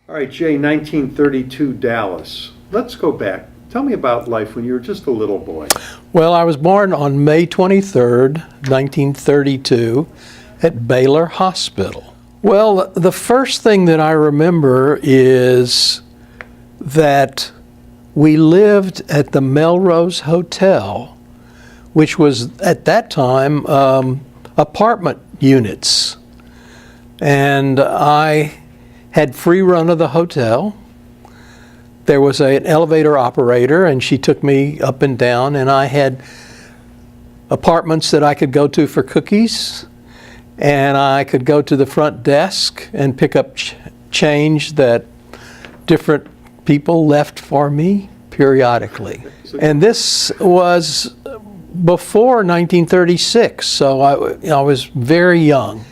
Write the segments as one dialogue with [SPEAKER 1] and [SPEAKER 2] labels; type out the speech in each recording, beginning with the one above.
[SPEAKER 1] All right, Jay, 1932 Dallas. Let's go back. Tell me about life when you were just a little boy.
[SPEAKER 2] Well, I was born on May 23rd, 1932, at Baylor Hospital. Well, the first thing that I remember is that we lived at the Melrose Hotel, which was at that time apartment units. And I had free run of the hotel. There was an elevator operator, and she took me up and down, and I had apartments that I could go to for cookies, and I could go to the front desk and pick up change that different people left for me periodically. And this was before 1936, so I was very young.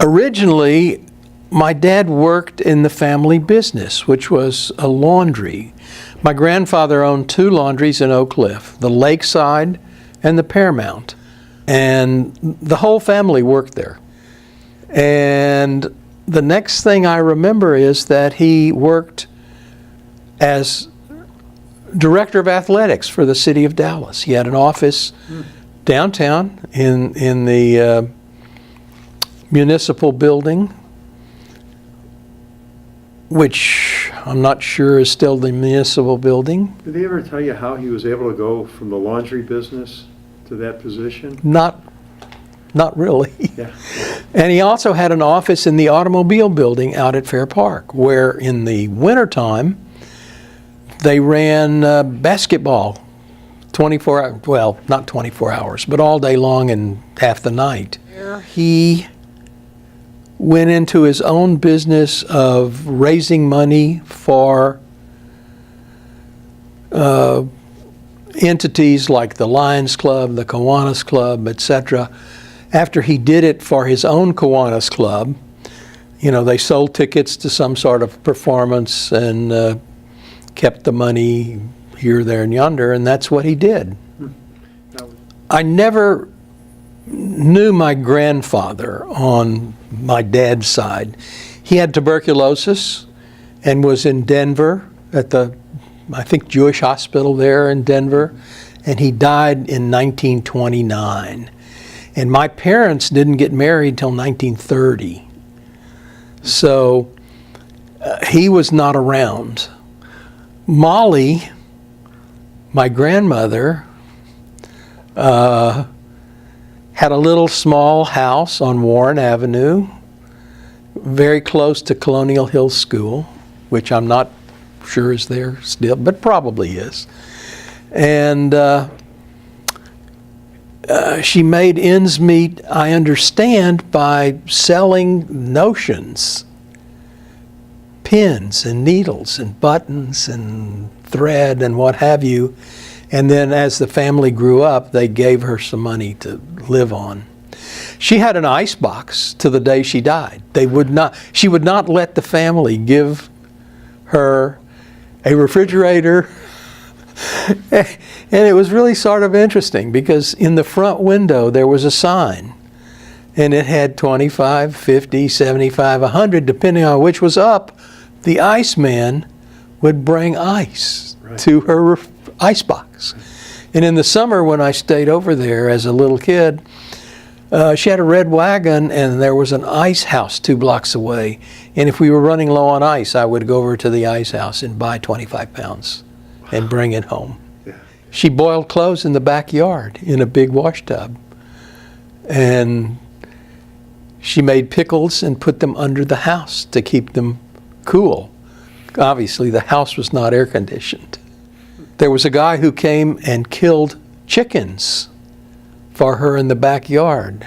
[SPEAKER 2] Originally, my dad worked in the family business, which was a laundry. My grandfather owned two laundries in Oak Cliff, the Lakeside and the Paramount. And the whole family worked there. And the next thing I remember is that he worked as director of athletics for the city of Dallas. He had an office downtown in the municipal building, which I'm not sure is still the municipal building.
[SPEAKER 1] Did they ever tell you how he was able to go from the laundry business to that position?
[SPEAKER 2] Not really.
[SPEAKER 1] Yeah.
[SPEAKER 2] And he also had an office in the automobile building out at Fair Park, where in the wintertime they ran basketball 24 hours, well, not 24 hours, but all day long and half the night. He went into his own business of raising money for entities like the Lions Club, the Kiwanis Club, etc. After he did it for his own Kiwanis Club, you know, they sold tickets to some sort of performance and kept the money here, there, and yonder, and that's what he did. I never knew my grandfather on my dad's side. He had tuberculosis and was in Denver at the, I think, Jewish hospital there in Denver, and he died in 1929. And my parents didn't get married till 1930. So he was not around. Molly, my grandmother, had a little small house on Warren Avenue, very close to Colonial Hills School, which I'm not sure is there still, but probably is. And she made ends meet, I understand, by selling notions, pins and needles and buttons and thread and what have you. And then as the family grew up, they gave her some money to live on. She had an ice box to the day she died. She would not let the family give her a refrigerator. And it was really sort of interesting because in the front window there was a sign, and it had 25, 50, 75, 100, depending on which was up. The iceman would bring ice to her ice box. And in the summer when I stayed over there as a little kid, she had a red wagon, and there was an ice house 2 blocks away. And if we were running low on ice, I would go over to the ice house and buy 25 pounds and bring it home. Yeah. She boiled clothes in the backyard in a big wash tub. And she made pickles and put them under the house to keep them cool. Obviously, the house was not air conditioned. There was a guy who came and killed chickens for her in the backyard.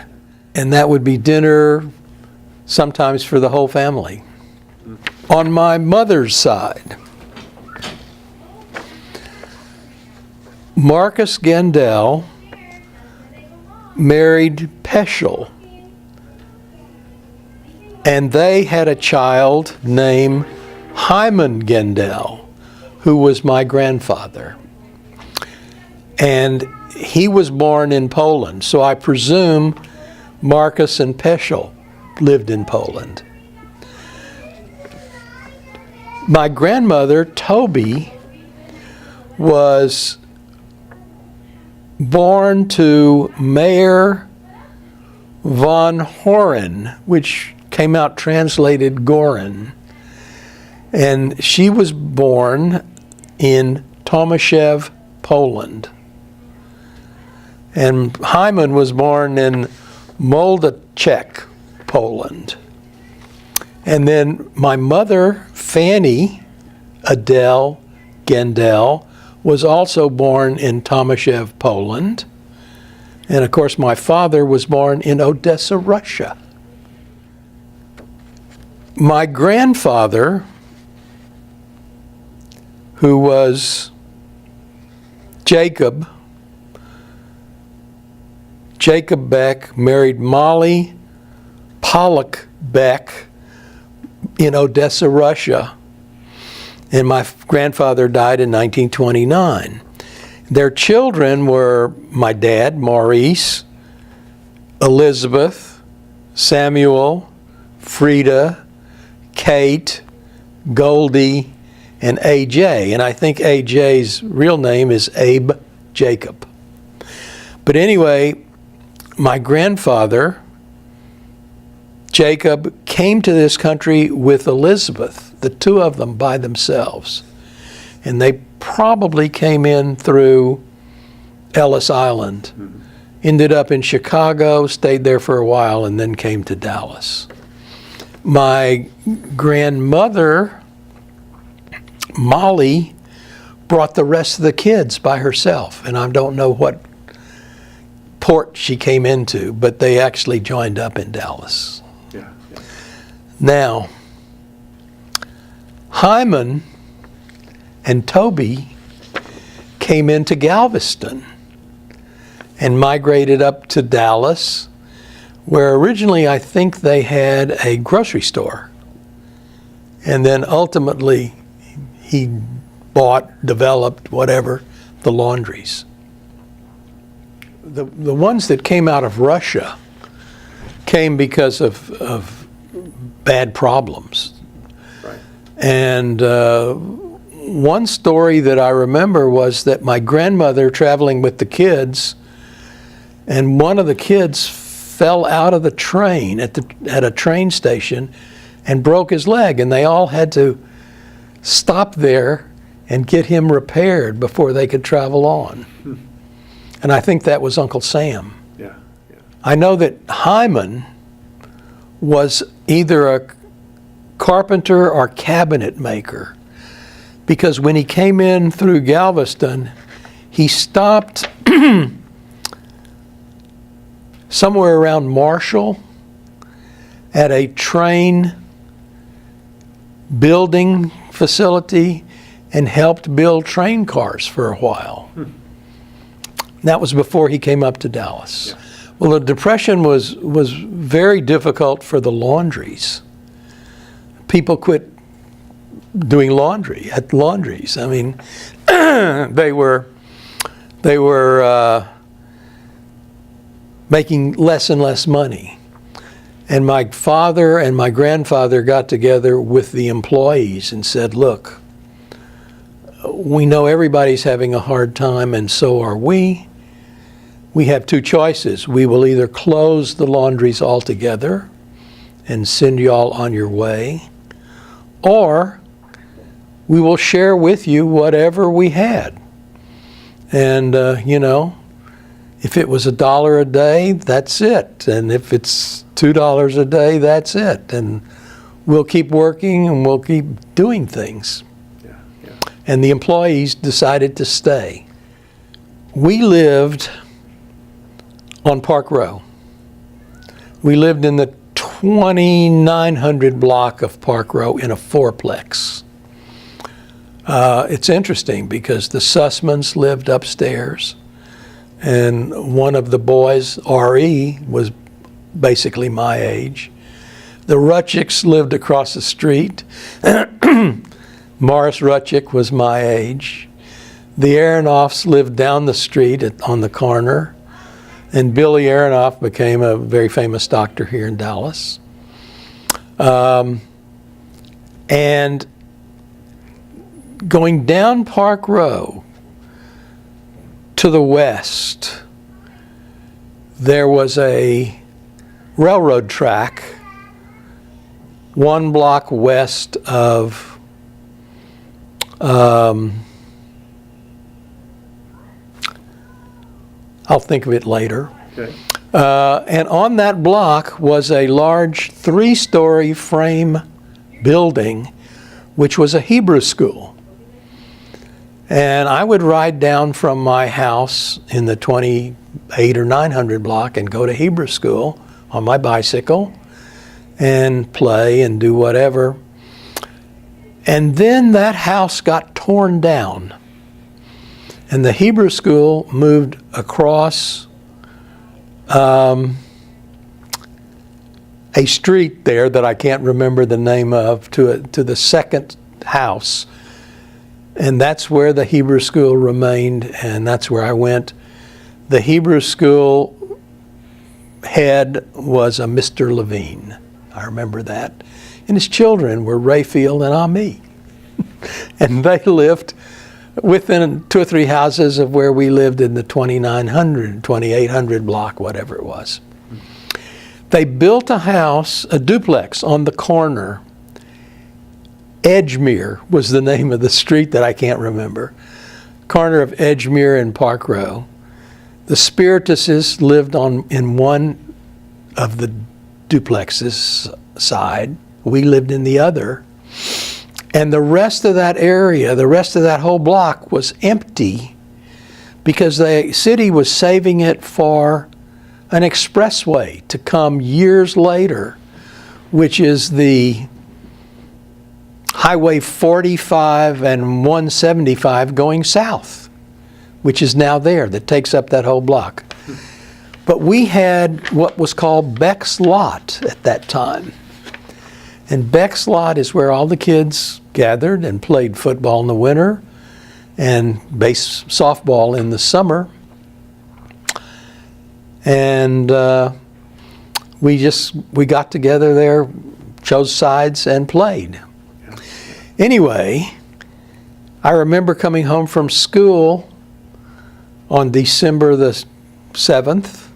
[SPEAKER 2] And that would be dinner sometimes for the whole family. On my mother's side, Marcus Gendel married Peschel, and they had a child named Hyman Gendel, who was my grandfather. And he was born in Poland, so I presume Marcus and Peschel lived in Poland. My grandmother, Toby, was born to Mayor von Horen, which came out translated Gorin. And she was born in Tomashev, Poland. And Hyman was born in Moldachek, Poland. And then my mother, Fanny Adele Gendel, was also born in Tomashev, Poland. And of course, my father was born in Odessa, Russia. My grandfather, who was Jacob Beck, married Molly Pollock Beck in Odessa, Russia. And my grandfather died in 1929. Their children were my dad, Maurice, Elizabeth, Samuel, Frida, Kate, Goldie, and AJ. And I think AJ's real name is Abe Jacob. But anyway, my grandfather, Jacob, came to this country with Elizabeth, the two of them by themselves. And they probably came in through Ellis Island, ended up in Chicago, stayed there for a while, and then came to Dallas. My grandmother, Molly, brought the rest of the kids by herself, and I don't know what port she came into, but they actually joined up in Dallas.
[SPEAKER 1] Yeah.
[SPEAKER 2] Now, Hyman and Toby came into Galveston and migrated up to Dallas, where originally I think they had a grocery store. And then ultimately he bought, developed, whatever, the laundries. The ones that came out of Russia came because of bad problems.
[SPEAKER 1] Right.
[SPEAKER 2] And one story that I remember was that my grandmother traveling with the kids, and one of the kids fell out of the train at a train station and broke his leg, and they all had to stop there and get him repaired before they could travel on. And I think that was Uncle Sam.
[SPEAKER 1] Yeah.
[SPEAKER 2] I know that Hyman was either a carpenter or cabinet maker, because when he came in through Galveston, he stopped somewhere around Marshall at a train building facility and helped build train cars for a while. That was before he came up to Dallas.
[SPEAKER 1] Yeah.
[SPEAKER 2] Well, the Depression was very difficult for the laundries. People quit doing laundry at laundries. I mean, they were making less and less money. And my father and my grandfather got together with the employees and said, look, we know everybody's having a hard time, and so are we. We have two choices. We will either close the laundries altogether and send you all on your way, or we will share with you whatever we had. And, if it was $1 a day, that's it. And if it's $2 a day, that's it. And we'll keep working and we'll keep doing things.
[SPEAKER 1] Yeah.
[SPEAKER 2] And the employees decided to stay. We lived on Park Row. We lived in the 2900 block of Park Row in a fourplex. It's interesting because the Sussmans lived upstairs, and one of the boys, R.E., was basically my age. The Rutchicks lived across the street. Morris Rutchick was my age. The Aronoffs lived down the street on the corner. And Billy Aronoff became a very famous doctor here in Dallas. And going down Park Row to the west, there was a railroad track 1 block west of I'll think of it later.
[SPEAKER 1] Okay.
[SPEAKER 2] And on that block was a large 3-story frame building, which was a Hebrew school. And I would ride down from my house in the 28 or 900 block and go to Hebrew school on my bicycle and play and do whatever. And then that house got torn down. And the Hebrew school moved across a street there that I can't remember the name of to the second house. And that's where the Hebrew school remained, and that's where I went. The Hebrew school head was a Mr. Levine. I remember that. And his children were Rayfield and Ami. And they lived within 2 or 3 houses of where we lived in the 2900, 2800 block, whatever it was. They built a house, a duplex on the corner. Edgemere was the name of the street that I can't remember. Corner of Edgemere and Park Row. The Spirituses lived in one of the duplexes side. We lived in the other. And the rest of that area, the rest of that whole block was empty because the city was saving it for an expressway to come years later, which is the Highway 45 and 175 going south, which is now there, that takes up that whole block. But we had what was called Beck's Lot at that time. And Beck's Lot is where all the kids gathered and played football in the winter and base softball in the summer. And we got together there, chose sides, and played. Anyway, I remember coming home from school on December the 7th,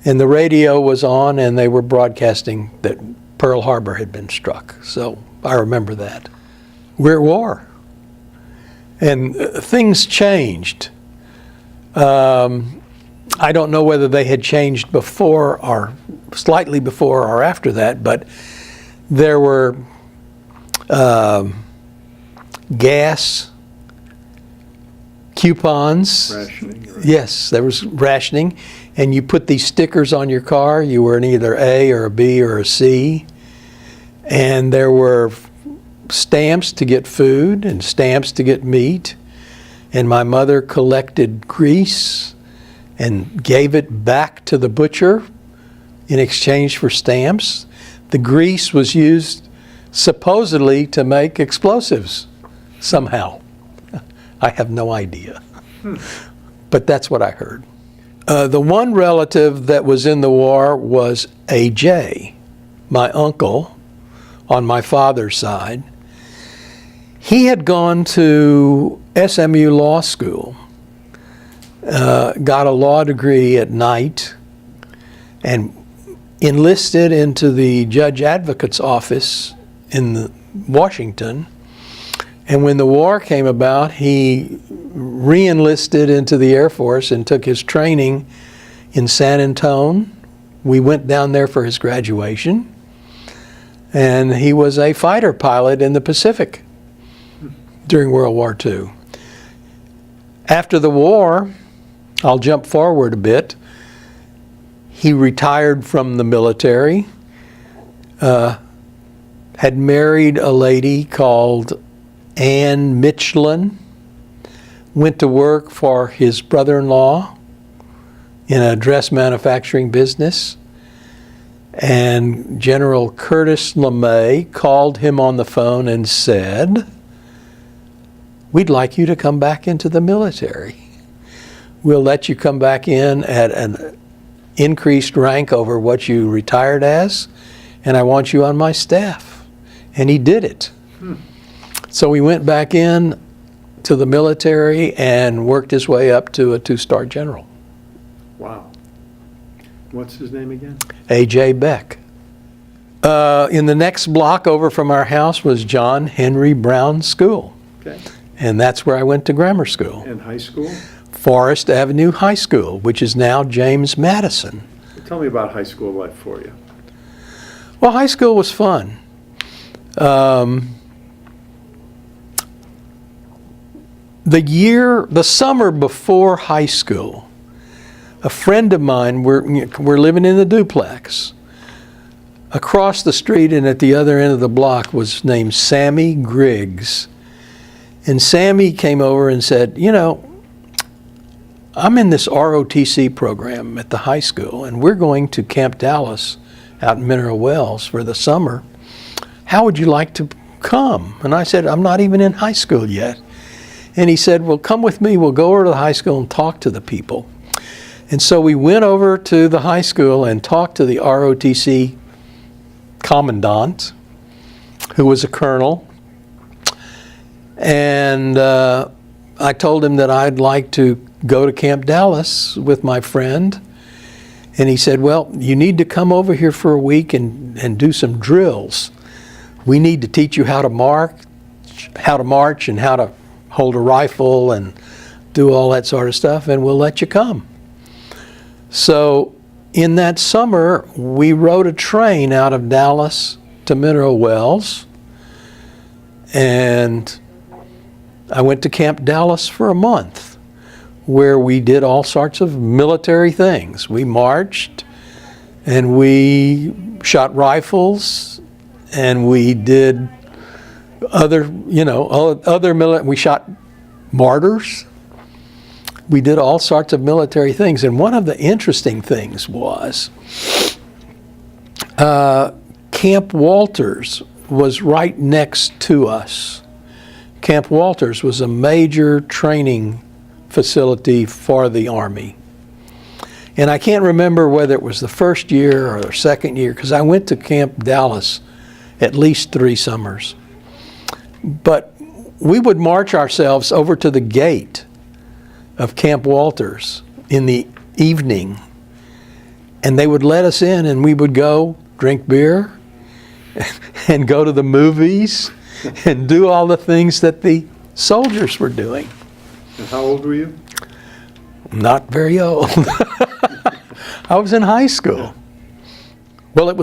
[SPEAKER 2] and the radio was on, and they were broadcasting that Pearl Harbor had been struck. So I remember that. We're at war. And things changed. I don't know whether they had changed before or slightly before or after that, but there were gas coupons.
[SPEAKER 1] Rationing. Right.
[SPEAKER 2] Yes, there was rationing. And you put these stickers on your car. You were an either A or a B or a C. And there were stamps to get food and stamps to get meat. And my mother collected grease and gave it back to the butcher in exchange for stamps. The grease was used supposedly to make explosives somehow. I have no idea. But that's what I heard. The one relative that was in the war was A.J., my uncle on my father's side. He had gone to SMU Law School, got a law degree at night, and enlisted into the judge advocate's office in Washington. And when the war came about, he re-enlisted into the Air Force and took his training in San Antonio. We went down there for his graduation. And he was a fighter pilot in the Pacific during World War II. After the war, I'll jump forward a bit, he retired from the military, had married a lady called Ann Michelin, went to work for his brother-in-law in a dress manufacturing business, and General Curtis LeMay called him on the phone and said, "We'd like you to come back into the military. We'll let you come back in at an increased rank over what you retired as, and I want you on my staff." And he did it. So he went back in to the military and worked his way up to a 2-star general.
[SPEAKER 1] Wow. What's his name again?
[SPEAKER 2] A.J. Beck. In the next block over from our house was John Henry Brown School.
[SPEAKER 1] Okay.
[SPEAKER 2] And that's where I went to grammar school.
[SPEAKER 1] And high school?
[SPEAKER 2] Forest Avenue High School, which is now James Madison.
[SPEAKER 1] Tell me about high school life for you.
[SPEAKER 2] Well, high school was fun. The summer before high school, a friend of mine, we're living in the duplex. Across the street and at the other end of the block was named Sammy Griggs. And Sammy came over and said, you know, I'm in this ROTC program at the high school, and we're going to Camp Dallas out in Mineral Wells for the summer. How would you like to come? And I said, I'm not even in high school yet. And he said, well, come with me. We'll go over to the high school and talk to the people. And so we went over to the high school and talked to the ROTC commandant, who was a colonel. And I told him that I'd like to go to Camp Dallas with my friend. And he said, well, you need to come over here for a week and do some drills. We need to teach you how to march and how to hold a rifle and do all that sort of stuff, and we'll let you come. So in that summer, we rode a train out of Dallas to Mineral Wells, and I went to Camp Dallas for a month, where we did all sorts of military things. We marched, and we shot rifles, and we did we shot martyrs. We did all sorts of military things. And one of the interesting things was Camp Walters was right next to us. Camp Walters was a major training facility for the Army. And I can't remember whether it was the first year or the second year, because I went to Camp Dallas at least 3 summers. But we would march ourselves over to the gate of Camp Walters in the evening, and they would let us in, and we would go drink beer and go to the movies and do all the things that the soldiers were doing.
[SPEAKER 1] And how old were you?
[SPEAKER 2] Not very old. I was in high school. Well,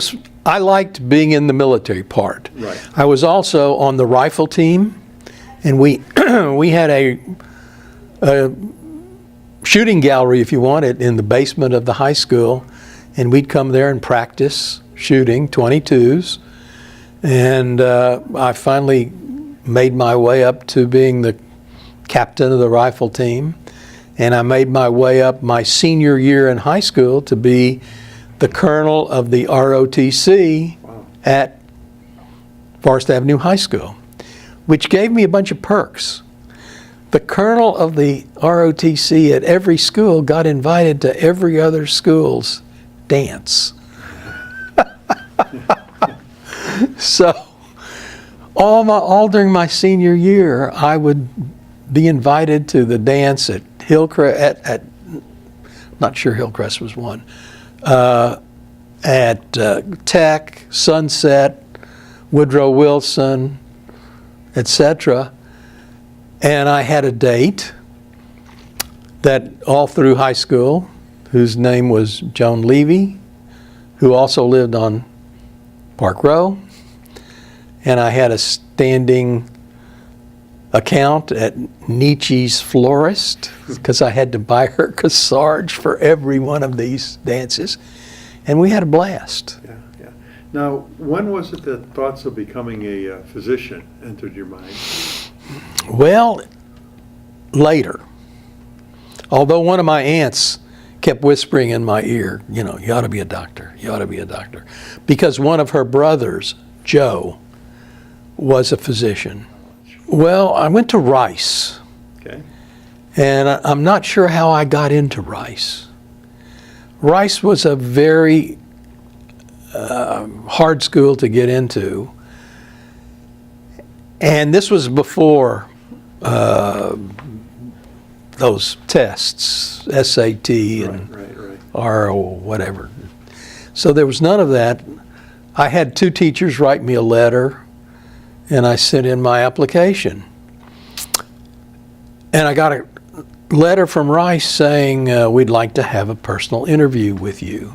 [SPEAKER 2] I liked being in the military part.
[SPEAKER 1] Right.
[SPEAKER 2] I was also on the rifle team, and we had a shooting gallery, if you wanted, in the basement of the high school, and we'd come there and practice shooting 22s. And I finally made my way up to being the captain of the rifle team, and I made my way up my senior year in high school to be the colonel of the ROTC at Forest Avenue High School, which gave me a bunch of perks. The colonel of the ROTC at every school got invited to every other school's dance. So all during my senior year, I would be invited to the dance at Hillcrest, not sure Hillcrest was one, at Tech, Sunset, Woodrow Wilson, etc. And I had a date that all through high school, whose name was Joan Levy, who also lived on Park Row. And I had a standing account at Nietzsche's Florist because I had to buy her corsage for every one of these dances. And we had a blast.
[SPEAKER 1] Yeah, yeah. Now, when was it that thoughts of becoming a physician entered your mind?
[SPEAKER 2] Well, later. Although one of my aunts kept whispering in my ear, you know, you ought to be a doctor, you ought to be a doctor. Because one of her brothers, Joe, was a physician. Well, I went to Rice.
[SPEAKER 1] Okay.
[SPEAKER 2] And I'm not sure how I got into Rice. Rice was a very hard school to get into. And this was before those tests, SAT and
[SPEAKER 1] Right.
[SPEAKER 2] RO, whatever. So there was none of that. I had 2 teachers write me a letter, and I sent in my application. And I got a letter from Rice saying, we'd like to have a personal interview with you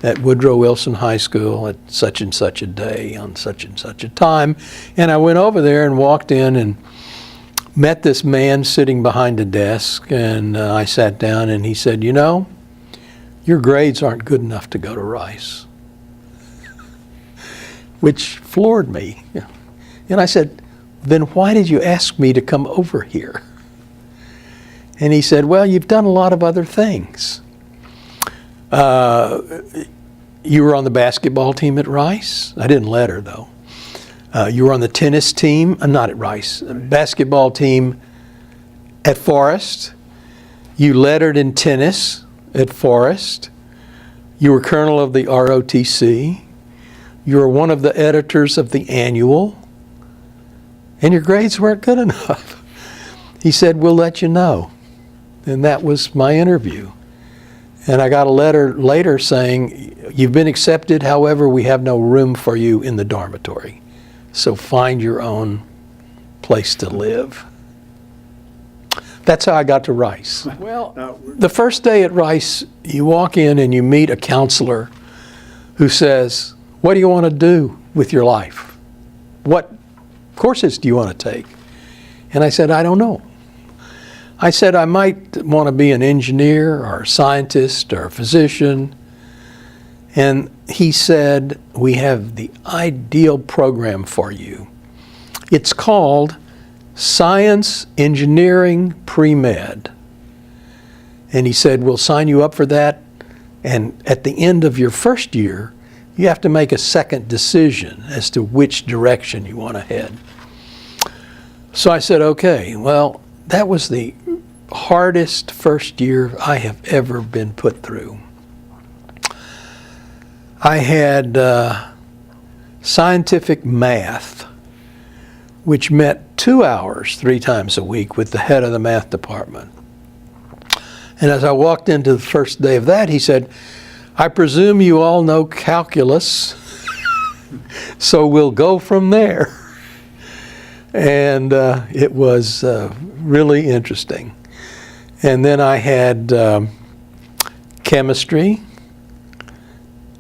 [SPEAKER 2] at Woodrow Wilson High School at such and such a day on such and such a time. And I went over there and walked in and met this man sitting behind a desk, and I sat down, and he said, you know, your grades aren't good enough to go to Rice, which floored me. And I said, then why did you ask me to come over here? And he said, well, you've done a lot of other things. You were on the basketball team at Rice. I didn't let her, though. You were on the tennis team, not at Rice, basketball team at Forest. You lettered in tennis at Forest. You were colonel of the ROTC. You were one of the editors of the Annual. And your grades weren't good enough. He said, we'll let you know. And that was my interview. And I got a letter later saying, you've been accepted, however, we have no room for you in the dormitory. So find your own place to live. That's how I got to Rice. Well, the first day at Rice, you walk in and you meet a counselor who says, what do you want to do with your life? What courses do you want to take? And I said, I don't know. I said, I might want to be an engineer or a scientist or a physician. And he said, we have the ideal program for you. It's called Science Engineering Pre-Med. And he said, we'll sign you up for that. And at the end of your first year, you have to make a second decision as to which direction you want to head. So I said, okay, well, that was the hardest first year I have ever been put through. I had scientific math, which met 2 hours 3 times a week with the head of the math department. And as I walked into the first day of that, he said, I presume you all know calculus, so we'll go from there. And it was really interesting. And then I had chemistry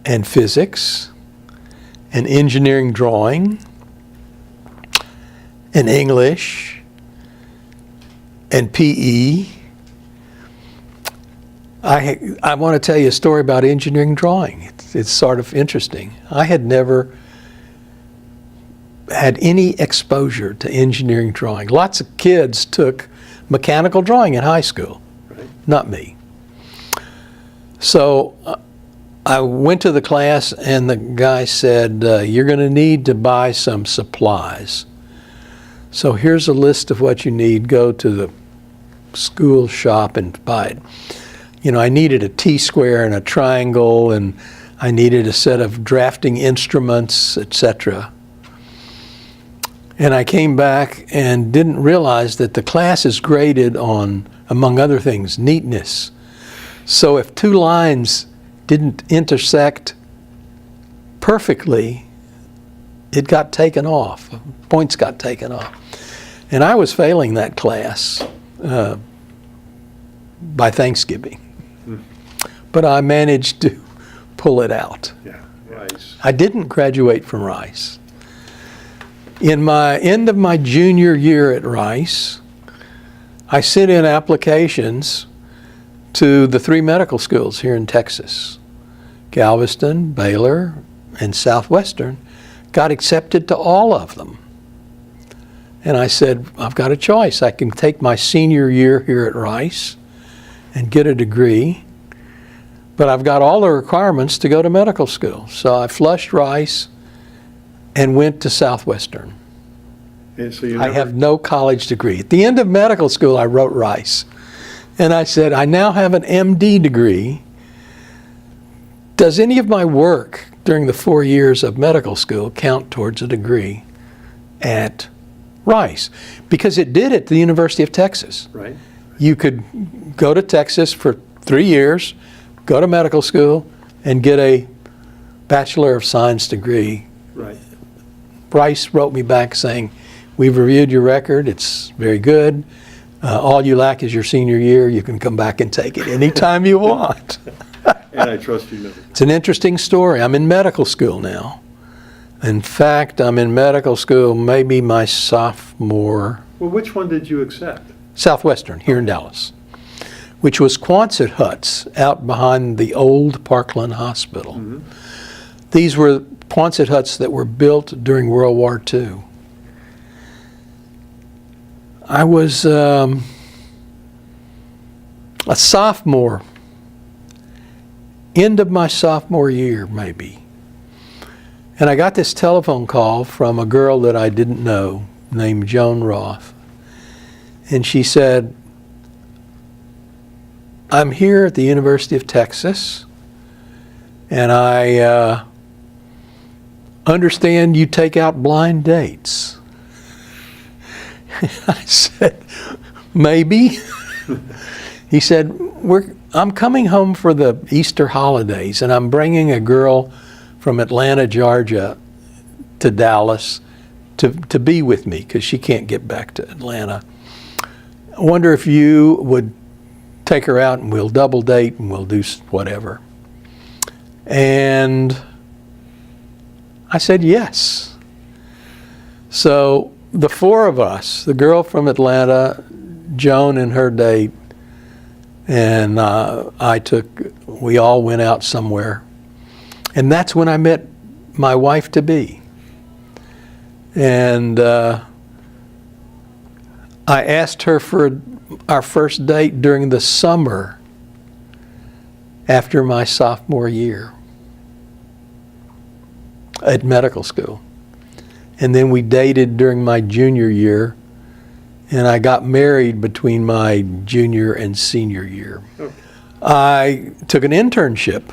[SPEAKER 2] and physics and engineering drawing and English and PE. I want to tell you a story about engineering drawing. It's sort of interesting. I had never had any exposure to engineering drawing. Lots of kids took mechanical drawing in high school,
[SPEAKER 1] Right.
[SPEAKER 2] not me. So I went to the class and the guy said, you're going to need to buy some supplies. So here's a list of what you need. Go to the school shop and buy it. You know, I needed a T-square and a triangle, and I needed a set of drafting instruments, etc. And I came back and didn't realize that the class is graded on, among other things, neatness. So if 2 lines didn't intersect perfectly, it got taken off. Points got taken off. And I was failing that class by Thanksgiving. But I managed to pull it out.
[SPEAKER 1] Yeah, Rice.
[SPEAKER 2] I didn't graduate from Rice. In my end of my junior year at Rice, I sent in applications to the 3 medical schools here in Texas. Galveston, Baylor, and Southwestern. Got accepted to all of them. And I said, I've got a choice. I can take my senior year here at Rice and get a degree, but I've got all the requirements to go to medical school. So I flushed Rice and went to Southwestern.
[SPEAKER 1] And so you
[SPEAKER 2] I have no college degree. At the end of medical school, I wrote Rice. And I said, I now have an MD degree. Does any of my work during the 4 years of medical school count towards a degree at Rice, because it did at the University of Texas.
[SPEAKER 1] Right?
[SPEAKER 2] You could go to Texas for 3 years, go to medical school, and get a Bachelor of Science degree.
[SPEAKER 1] Right.
[SPEAKER 2] Rice wrote me back saying, "We've reviewed your record. It's very good. All you lack is your senior year. You can come back and take it anytime you want."
[SPEAKER 1] And I trust you know.
[SPEAKER 2] It's an interesting story. I'm in medical school now. In fact, I'm in medical school maybe my sophomore.
[SPEAKER 1] Well, which one did you accept?
[SPEAKER 2] Southwestern, here in Dallas, which was Quonset huts out behind the old Parkland Hospital.
[SPEAKER 1] Mm-hmm.
[SPEAKER 2] These were Quonset huts that were built during World War II. I was a sophomore, end of my sophomore year maybe. And I got this telephone call from a girl that I didn't know named Joan Roth. And she said, "I'm here at the University of Texas, and I understand you take out blind dates." And I said, "Maybe." He said, "I'm coming home for the Easter holidays, and I'm bringing a girl from Atlanta, Georgia, to Dallas to be with me because she can't get back to Atlanta. I wonder if you would take her out and we'll double date and we'll do whatever." And I said yes. So the four of us, the girl from Atlanta, Joan and her date, and we all went out somewhere. And that's when I met my wife-to-be. And I asked her for our first date during the summer after my sophomore year at medical school. And then we dated during my junior year, and I got married between my junior and senior year.
[SPEAKER 1] Okay.
[SPEAKER 2] I took an internship.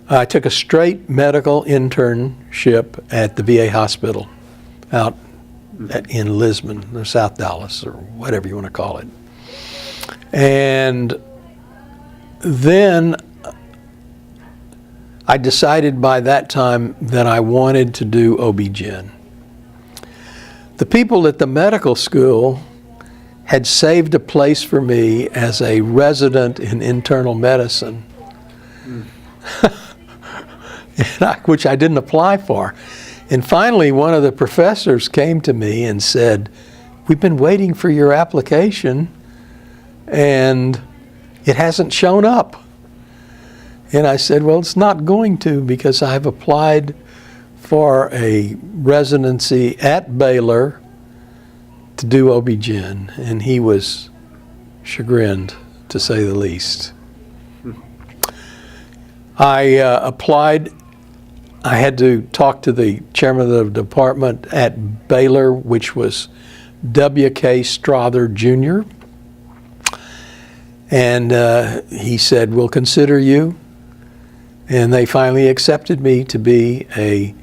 [SPEAKER 2] I took a straight medical internship at the VA hospital out in Lisbon, or South Dallas, or whatever you want to call it. And then I decided by that time that I wanted to do OB-GYN. The people at the medical school had saved a place for me as a resident in internal medicine, which I didn't apply for. And finally, one of the professors came to me and said, "We've been waiting for your application and it hasn't shown up." And I said, "Well, it's not going to, because I've applied for a residency at Baylor to do OB-GYN." And he was chagrined, to say the least. I applied. I had to talk to the chairman of the department at Baylor, which was W.K. Strother Jr. And he said, "We'll consider you." And they finally accepted me to be a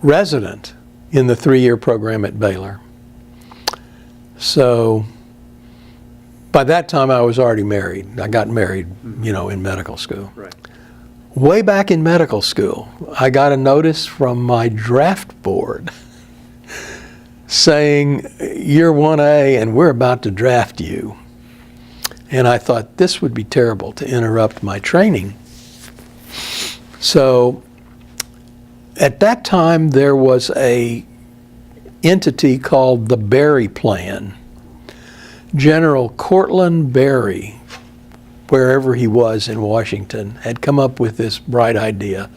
[SPEAKER 2] resident in the 3-year program at Baylor. So by that time I was already married. I got married, in medical school.
[SPEAKER 1] Right.
[SPEAKER 2] Way back in medical school, I got a notice from my draft board saying, "You're 1A and we're about to draft you." And I thought this would be terrible to interrupt my training. So at that time there was a entity called the Berry Plan. General Cortlandt Berry, wherever he was in Washington, had come up with this bright idea.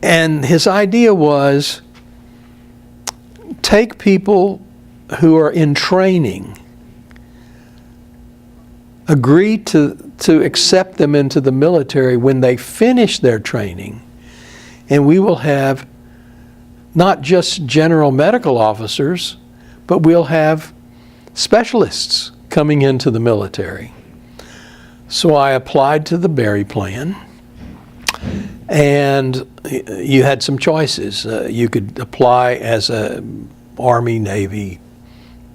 [SPEAKER 2] And his idea was, take people who are in training, agree to accept them into the military when they finish their training, and we will have not just general medical officers, but we'll have specialists coming into the military. So I applied to the Berry Plan, And you had some choices. You could apply as a Army, Navy,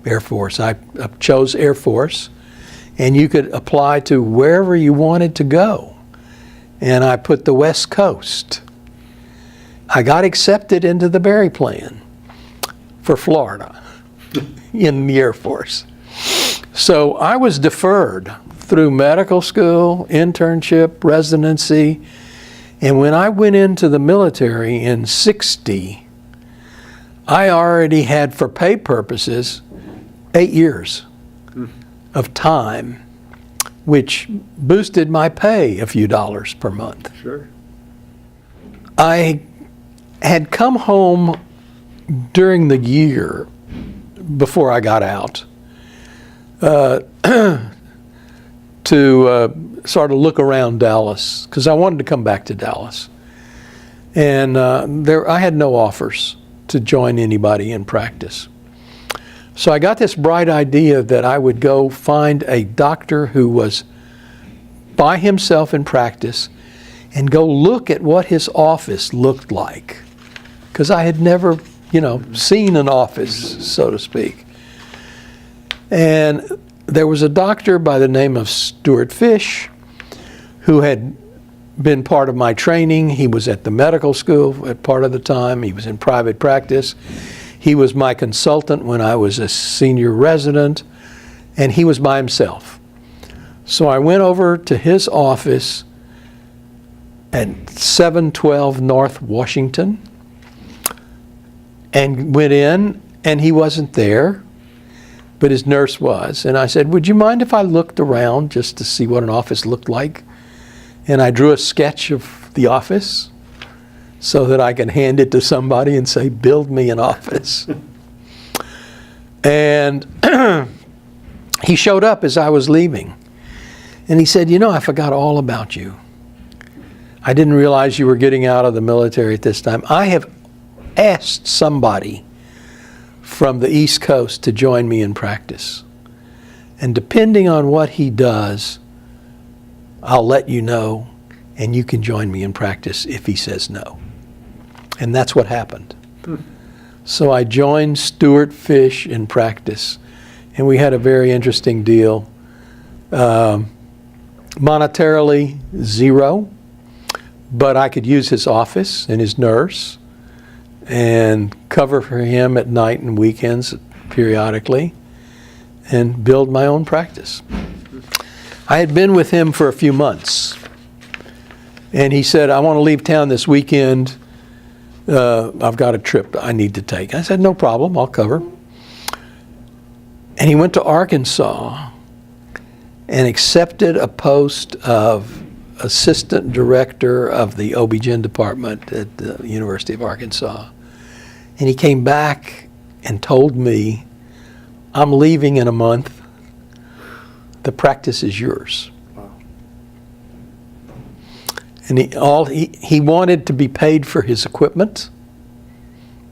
[SPEAKER 2] Air Force. I chose Air Force. And you could apply to wherever you wanted to go. And I put the West Coast. I got accepted into the Berry Plan for Florida in the Air Force. So I was deferred through medical school, internship, residency. And when I went into the military in '60, I already had, for pay purposes, 8 years of time, which boosted my pay a few dollars per month.
[SPEAKER 1] Sure.
[SPEAKER 2] I had come home during the year before I got out to sort of look around Dallas, because I wanted to come back to Dallas. And I had no offers to join anybody in practice. So I got this bright idea that I would go find a doctor who was by himself in practice and go look at what his office looked like. Because I had never, seen an office, so to speak. And there was a doctor by the name of Stuart Fish who had been part of my training. He was at the medical school at part of the time. He was in private practice. He was my consultant when I was a senior resident, and he was by himself. So I went over to his office at 712 North Washington and went in, and he wasn't there, but his nurse was. And I said, would you mind if I looked around just to see what an office looked like? And I drew a sketch of the office so that I can hand it to somebody and say, build me an office. And he showed up as I was leaving. And he said, I forgot all about you. I didn't realize you were getting out of the military at this time. I have asked somebody from the East Coast to join me in practice. And depending on what he does, I'll let you know, and you can join me in practice if he says no. And that's what happened. So I joined Stuart Fish in practice, and we had a very interesting deal. Monetarily, zero, but I could use his office and his nurse and cover for him at night and weekends periodically and build my own practice. I had been with him for a few months, and he said, I want to leave town this weekend. I've got a trip I need to take. I said, no problem, I'll cover. And he went to Arkansas and accepted a post of assistant director of the OB-GYN department at the University of Arkansas. And he came back and told me, I'm leaving in a month. The practice is yours.
[SPEAKER 1] Wow.
[SPEAKER 2] And he wanted to be paid for his equipment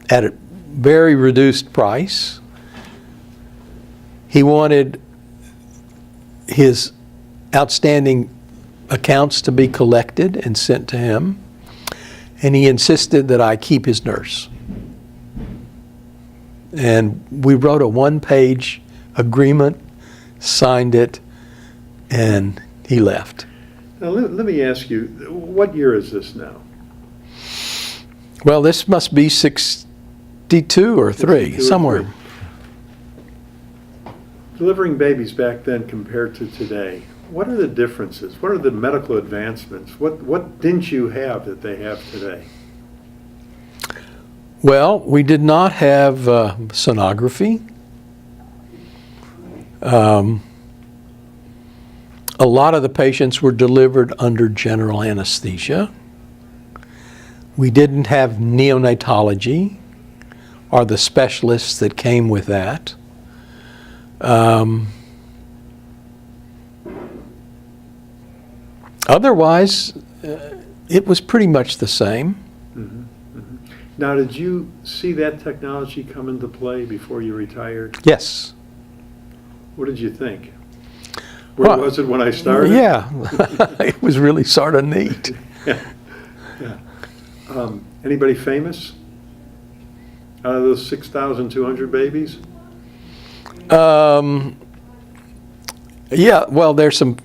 [SPEAKER 2] at a very reduced price. He wanted his outstanding accounts to be collected and sent to him. And he insisted that I keep his nurse. And we wrote a one-page agreement, signed it, and he left.
[SPEAKER 1] Now, let me ask you, what year is this now?
[SPEAKER 2] Well, this must be 62 or 3,
[SPEAKER 1] 62 or
[SPEAKER 2] somewhere.
[SPEAKER 1] 3. Delivering babies back then compared to today, what are the differences? What are the medical advancements? What didn't you have that they have today?
[SPEAKER 2] Well, we did not have sonography. A lot of the patients were delivered under general anesthesia. We didn't have neonatology or the specialists that came with that. Otherwise, it was pretty much the same.
[SPEAKER 1] Mm-hmm. Mm-hmm. Now, did you see that technology come into play before you retired?
[SPEAKER 2] Yes.
[SPEAKER 1] What did you think? Where
[SPEAKER 2] Well,
[SPEAKER 1] was it when I started?
[SPEAKER 2] Yeah, it was really sort of neat.
[SPEAKER 1] Yeah. Anybody famous out of those 6,200 babies?
[SPEAKER 2] Yeah, well, there's some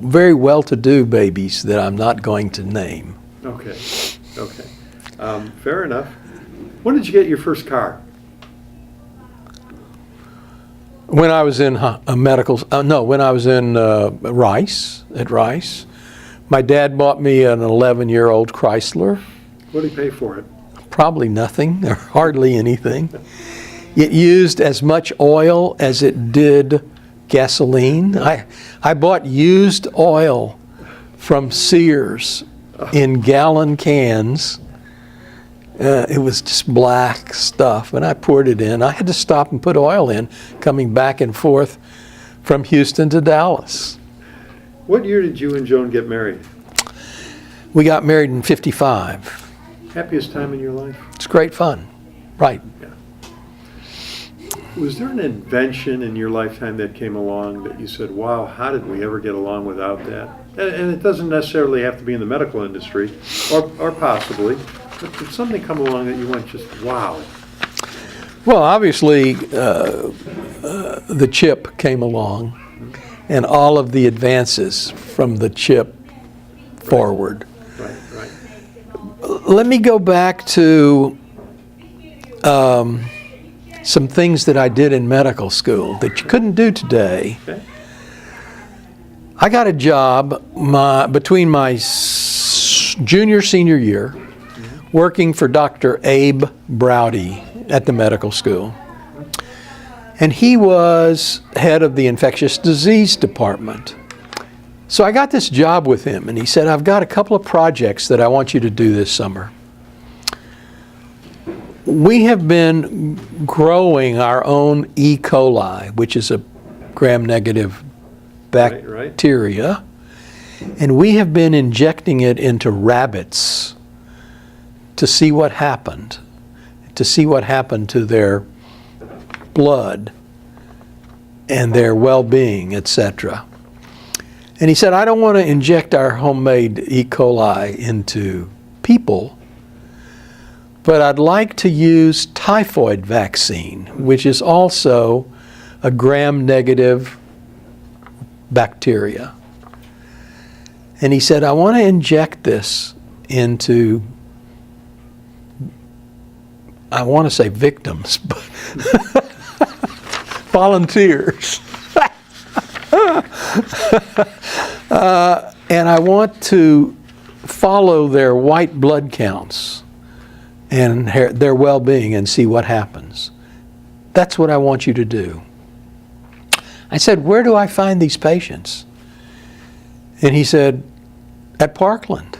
[SPEAKER 2] very well-to-do babies that I'm not going to name.
[SPEAKER 1] Okay, okay. Fair enough. When did you get your first car?
[SPEAKER 2] When I was in when I was in Rice, at Rice, my dad bought me an 11-year-old Chrysler.
[SPEAKER 1] What did he pay for it?
[SPEAKER 2] Probably nothing, or hardly anything. It used as much oil as it did gasoline. I bought used oil from Sears in gallon cans. It was just black stuff, and I poured it in. I had to stop and put oil in, coming back and forth from Houston to Dallas.
[SPEAKER 1] What year did you and Joan get married?
[SPEAKER 2] We got married in '55.
[SPEAKER 1] Happiest time in your life?
[SPEAKER 2] It's great fun, right?
[SPEAKER 1] Yeah. Was there an invention in your lifetime that came along that you said, wow, how did we ever get along without that? And it doesn't necessarily have to be in the medical industry, or possibly, but did something come along that you went just, wow?
[SPEAKER 2] Well, obviously, the chip came along, and all of the advances from the chip forward.
[SPEAKER 1] Right, right.
[SPEAKER 2] Let me go back to some things that I did in medical school that you couldn't do today.
[SPEAKER 1] Okay.
[SPEAKER 2] I got a job between my senior year working for Dr. Abe Browdy at the medical school. And he was head of the infectious disease department. So I got this job with him, and he said, I've got a couple of projects that I want you to do this summer. We have been growing our own E. coli, which is a gram-negative bacteria, and we have been injecting it into rabbits to see what happened, to their blood and their well-being, etc. And he said, I don't want to inject our homemade E. coli into people, but I'd like to use typhoid vaccine, which is also a gram-negative bacteria. And he said, I want to inject this into, I want to say victims, but volunteers. And I want to follow their white blood counts and their well-being and see what happens. That's what I want you to do. I said, where do I find these patients? And he said, at Parkland.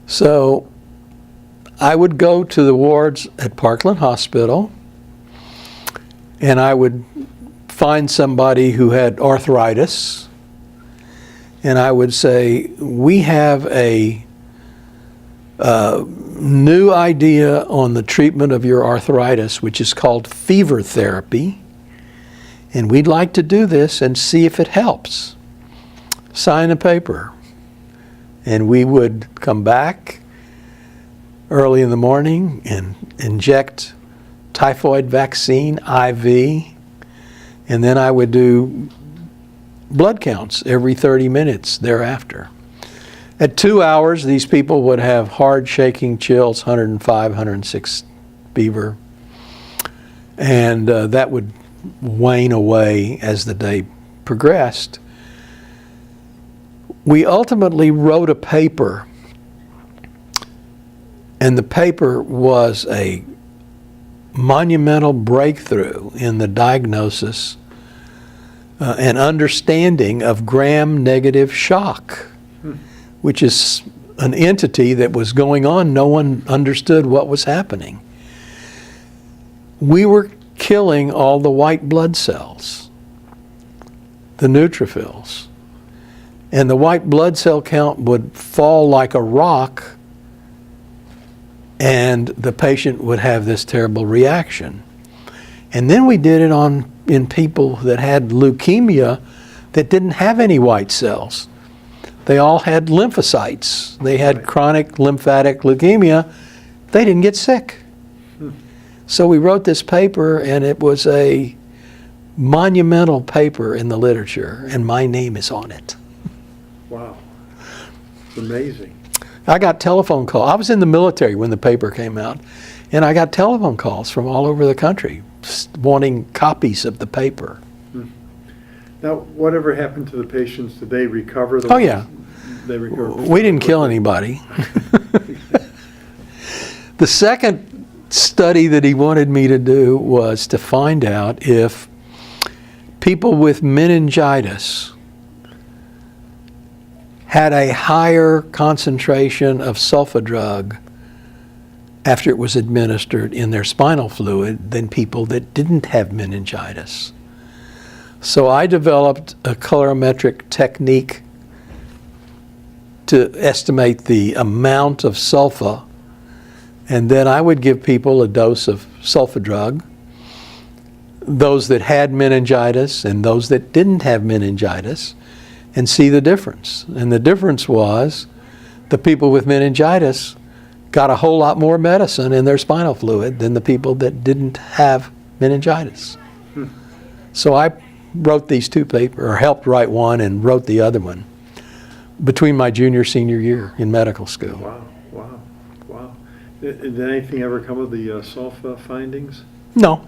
[SPEAKER 2] So I would go to the wards at Parkland Hospital, and I would find somebody who had arthritis, and I would say, we have a new idea on the treatment of your arthritis, which is called fever therapy, and we'd like to do this and see if it helps. Sign a paper. And we would come back early in the morning and inject typhoid vaccine IV, and then I would do blood counts every 30 minutes thereafter. At 2 hours, these people would have hard shaking chills, 105, 106 fever, and that would wane away as the day progressed. We ultimately wrote a paper, and the paper was a monumental breakthrough in the diagnosis and understanding of gram-negative shock, which is an entity that was going on. No one understood what was happening. We were killing all the white blood cells, the neutrophils, and the white blood cell count would fall like a rock, and the patient would have this terrible reaction. And then we did it in people that had leukemia that didn't have any white cells. They all had lymphocytes. They had
[SPEAKER 1] Right.
[SPEAKER 2] chronic lymphatic leukemia. They didn't get sick. So we wrote this paper, and it was a monumental paper in the literature, and my name is on it.
[SPEAKER 1] Wow. It's amazing.
[SPEAKER 2] I got telephone calls. I was in the military when the paper came out, and I got telephone calls from all over the country wanting copies of the paper.
[SPEAKER 1] Now, whatever happened to the patients? Did they recover?
[SPEAKER 2] Oh, yeah.
[SPEAKER 1] They recovered.
[SPEAKER 2] We didn't kill anybody. The second study that he wanted me to do was to find out if people with meningitis had a higher concentration of sulfa drug after it was administered in their spinal fluid than people that didn't have meningitis. So I developed a colorimetric technique to estimate the amount of sulfa, and then I would give people a dose of sulfa drug, those that had meningitis and those that didn't have meningitis, and see the difference. And the difference was the people with meningitis got a whole lot more medicine in their spinal fluid than the people that didn't have meningitis. So I wrote these two papers, or helped write one and wrote the other one, between my senior year in medical school.
[SPEAKER 1] Wow, wow, wow. Did anything ever come of the sulfa findings?
[SPEAKER 2] No.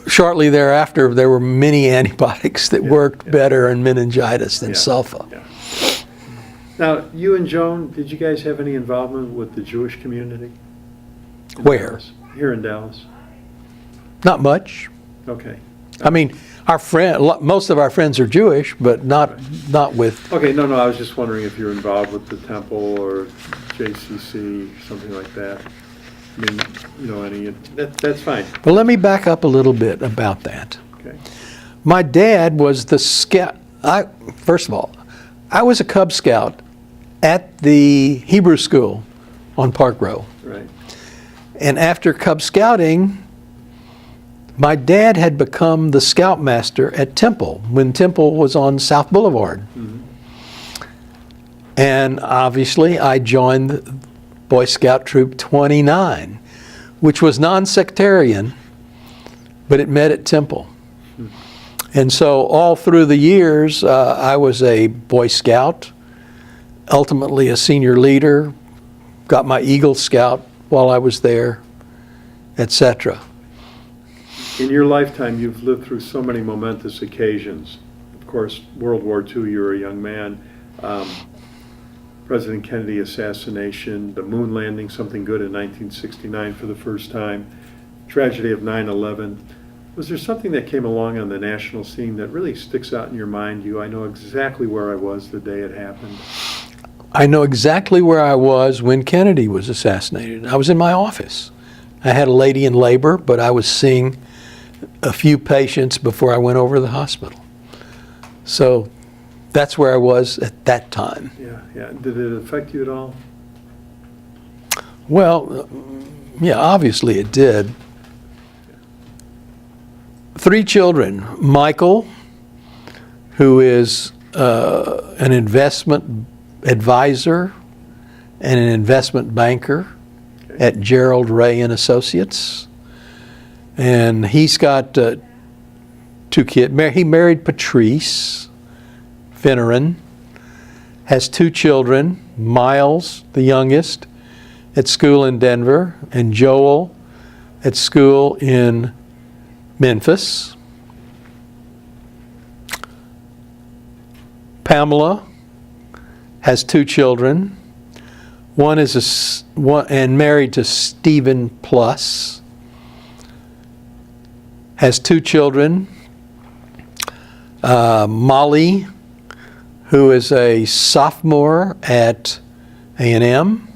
[SPEAKER 2] Shortly thereafter, there were many antibiotics that worked better in meningitis than sulfa.
[SPEAKER 1] Yeah. Now, you and Joan, did you guys have any involvement with the Jewish community?
[SPEAKER 2] Where?
[SPEAKER 1] Dallas? Here in Dallas.
[SPEAKER 2] Not much.
[SPEAKER 1] Okay.
[SPEAKER 2] I mean, most of our friends are Jewish, but not with.
[SPEAKER 1] Okay, no, I was just wondering if you're involved with the temple or JCC, something like that. I mean, that's fine.
[SPEAKER 2] But let me back up a little bit about that.
[SPEAKER 1] Okay.
[SPEAKER 2] My dad was the scout. First of all, I was a Cub Scout at the Hebrew school on Park Row.
[SPEAKER 1] Right.
[SPEAKER 2] And after Cub Scouting, my dad had become the scoutmaster at Temple when Temple was on South Boulevard. Mm-hmm. And obviously I joined Boy Scout Troop 29, which was non-sectarian, but it met at Temple. Mm-hmm. And so all through the years, I was a Boy Scout, ultimately a senior leader, got my Eagle Scout while I was there, etc.
[SPEAKER 1] In your lifetime, you've lived through so many momentous occasions. Of course, World War II, you were a young man. President Kennedy assassination, the moon landing, something good in 1969 for the first time, tragedy of 9/11. Was there something that came along on the national scene that really sticks out in your mind? I know exactly where I was the day it happened.
[SPEAKER 2] I know exactly where I was when Kennedy was assassinated. I was in my office. I had a lady in labor, but I was seeing a few patients before I went over to the hospital. So that's where I was at that time.
[SPEAKER 1] Yeah. Did it affect you at all?
[SPEAKER 2] Well, yeah, obviously it did. 3 children. Michael, who is an investment advisor and an investment banker at Gerald Ray and Associates. And he's got 2 kids. He married Patrice Finneran, has 2 children, Miles, the youngest, at school in Denver, and Joel at school in Memphis. Pamela has 2 children. One is and married to Stephen Plus. Has 2 children. Molly, who is a sophomore at A&M,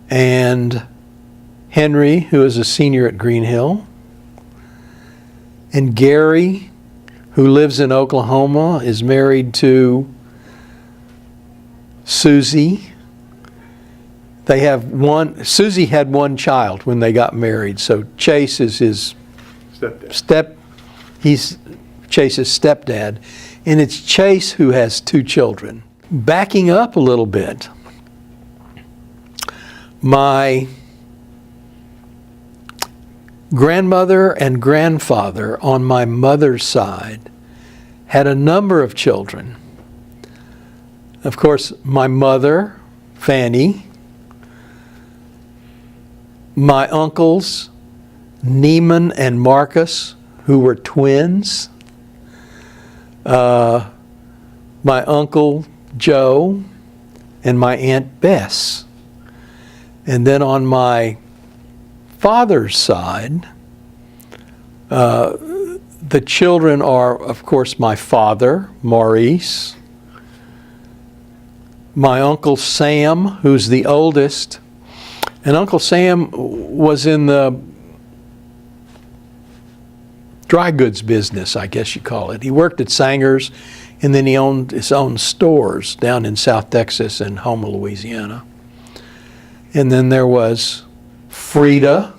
[SPEAKER 2] and Henry, who is a senior at Green Hill, and Gary, who lives in Oklahoma, is married to Susie. Susie had 1 child when they got married, so Chase is his
[SPEAKER 1] Stepdad.
[SPEAKER 2] He's Chase's stepdad. and it's Chase who has 2 children. Backing up a little bit, my grandmother and grandfather on my mother's side had a number of children. Of course, my mother, Fanny, my uncles, Neiman and Marcus, who were twins, my uncle Joe, and my Aunt Bess. And then on my father's side, the children are, of course, my father, Maurice, my Uncle Sam, who's the oldest. And Uncle Sam was in the dry goods business, I guess you call it. He worked at Sanger's, and then he owned his own stores down in South Texas and Houma, Louisiana. And then there was Frida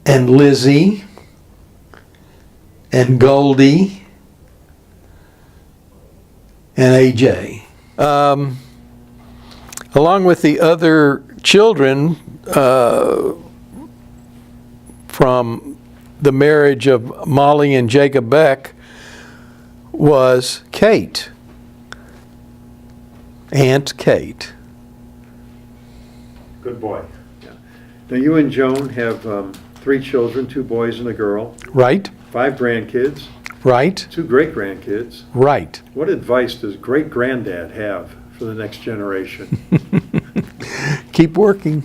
[SPEAKER 2] and Lizzie and Goldie and AJ. Along with the other children from the marriage of Molly and Jacob Beck was Kate, Aunt Kate.
[SPEAKER 1] Good boy. Yeah. Now you and Joan have 3 children, 2 boys and a girl.
[SPEAKER 2] Right,
[SPEAKER 1] 5 grandkids.
[SPEAKER 2] right,
[SPEAKER 1] 2 great-grandkids.
[SPEAKER 2] right.
[SPEAKER 1] What advice does great-granddad have for the next generation?
[SPEAKER 2] Keep working.